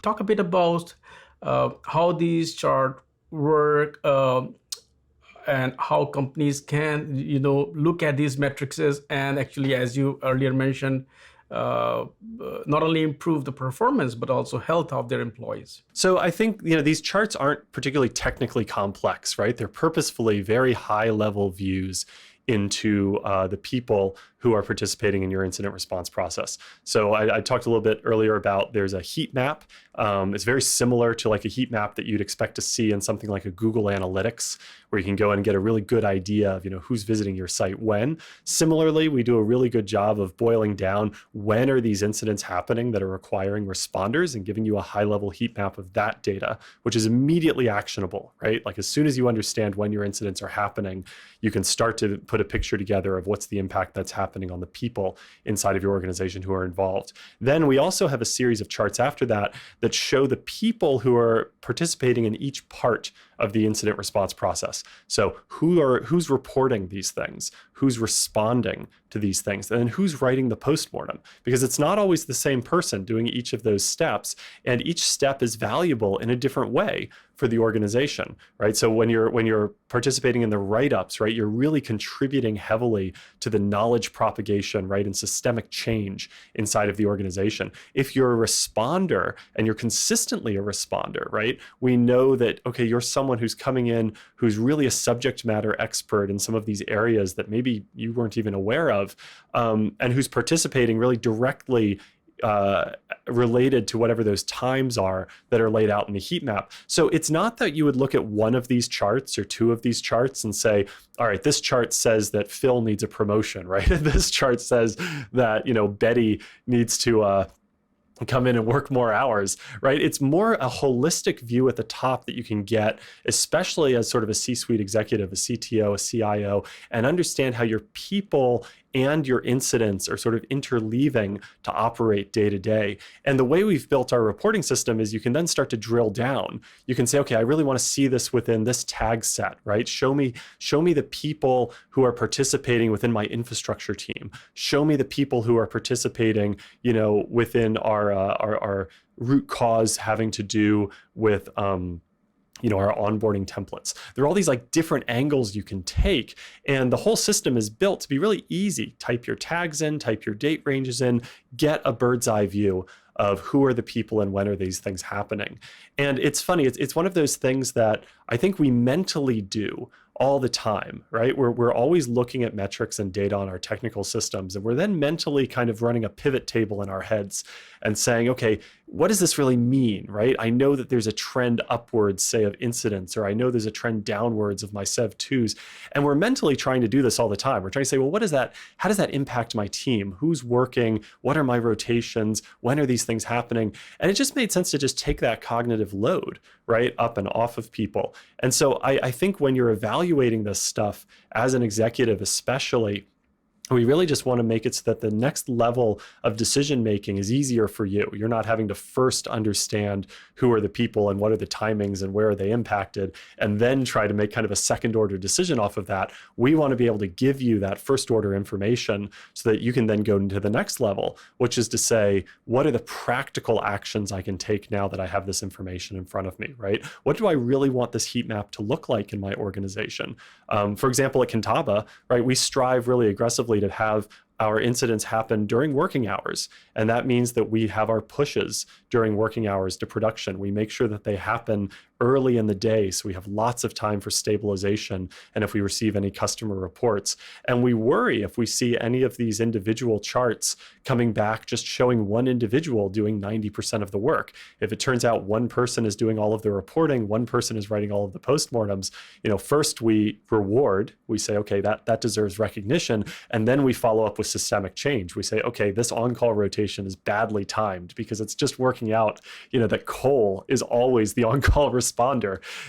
talk a bit about how these charts work, and how companies can, look at these metrics and actually, as you earlier mentioned, not only improve the performance but also health of their employees. So I think these charts aren't particularly technically complex, right? They're purposefully very high level views into the people who are participating in your incident response process. So I talked a little bit earlier about there's a heat map. It's very similar to like a heat map that you'd expect to see in something like a Google Analytics, where you can go and get a really good idea of who's visiting your site when. Similarly, we do a really good job of boiling down when are these incidents happening that are requiring responders and giving you a high-level heat map of that data, which is immediately actionable, right? Like as soon as you understand when your incidents are happening, you can start to put a picture together of what's the impact that's happening on the people inside of your organization who are involved. Then we also have a series of charts after that that show the people who are participating in each part of the incident response process. So who's reporting these things, who's responding to these things, and then who's writing the postmortem, because it's not always the same person doing each of those steps, and each step is valuable in a different way for the organization, right? So when you're participating in the write-ups, right, you're really contributing heavily to the knowledge propagation, right, and systemic change inside of the organization. If you're a responder and you're consistently a responder, right, we know that, okay, you're someone who's coming in who's really a subject matter expert in some of these areas that maybe you weren't even aware of, and who's participating really directly related to whatever those times are that are laid out in the heat map. So it's not that you would look at one of these charts or two of these charts and say, all right, this chart says that Phil needs a promotion, right? This chart says that, Betty needs to come in and work more hours, right? It's more a holistic view at the top that you can get, especially as sort of a C-suite executive, a CTO, a CIO, and understand how your people and your incidents are sort of interleaving to operate day to day. And the way we've built our reporting system is you can then start to drill down. You can say, okay, I really want to see this within this tag set, right? Show me the people who are participating within my infrastructure team. Show me the people who are participating, within our root cause having to do with our onboarding templates. There are all these like different angles you can take, and the whole system is built to be really easy. Type your tags in, type your date ranges in, get a bird's eye view of who are the people and when are these things happening. And it's funny, it's one of those things that I think we mentally do all the time, right? We're always looking at metrics and data on our technical systems, and we're then mentally kind of running a pivot table in our heads and saying, okay, what does this really mean, right? I know that there's a trend upwards, say, of incidents, or I know there's a trend downwards of my Sev2s, and we're mentally trying to do this all the time. We're trying to say, well, how does that impact my team? Who's working? What are my rotations? When are these things happening? And it just made sense to just take that cognitive load, right, up and off of people. And so I think when you're evaluating this stuff as an executive, especially, we really just want to make it so that the next level of decision making is easier for you. You're not having to first understand who are the people and what are the timings and where are they impacted, and then try to make kind of a second order decision off of that. We want to be able to give you that first order information so that you can then go into the next level, which is to say, what are the practical actions I can take now that I have this information in front of me, right? What do I really want this heat map to look like in my organization? For example, at Kintaba, right, we strive really aggressively to have our incidents happen during working hours. And that means that we have our pushes during working hours to production. We make sure that they happen early in the day, so we have lots of time for stabilization and if we receive any customer reports. And we worry if we see any of these individual charts coming back just showing one individual doing 90% of the work. If it turns out one person is doing all of the reporting, one person is writing all of the postmortems, first we reward, we say, okay, that deserves recognition, and then we follow up with systemic change. We say, okay, this on-call rotation is badly timed because it's just working out, that Cole is always the on-call responder.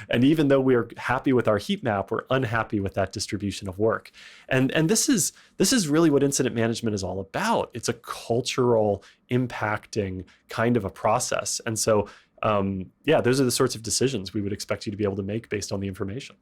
And even though we're happy with our heat map, we're unhappy with that distribution of work. And this is really what incident management is all about. It's a cultural impacting kind of a process. And so, those are the sorts of decisions we would expect you to be able to make based on the information.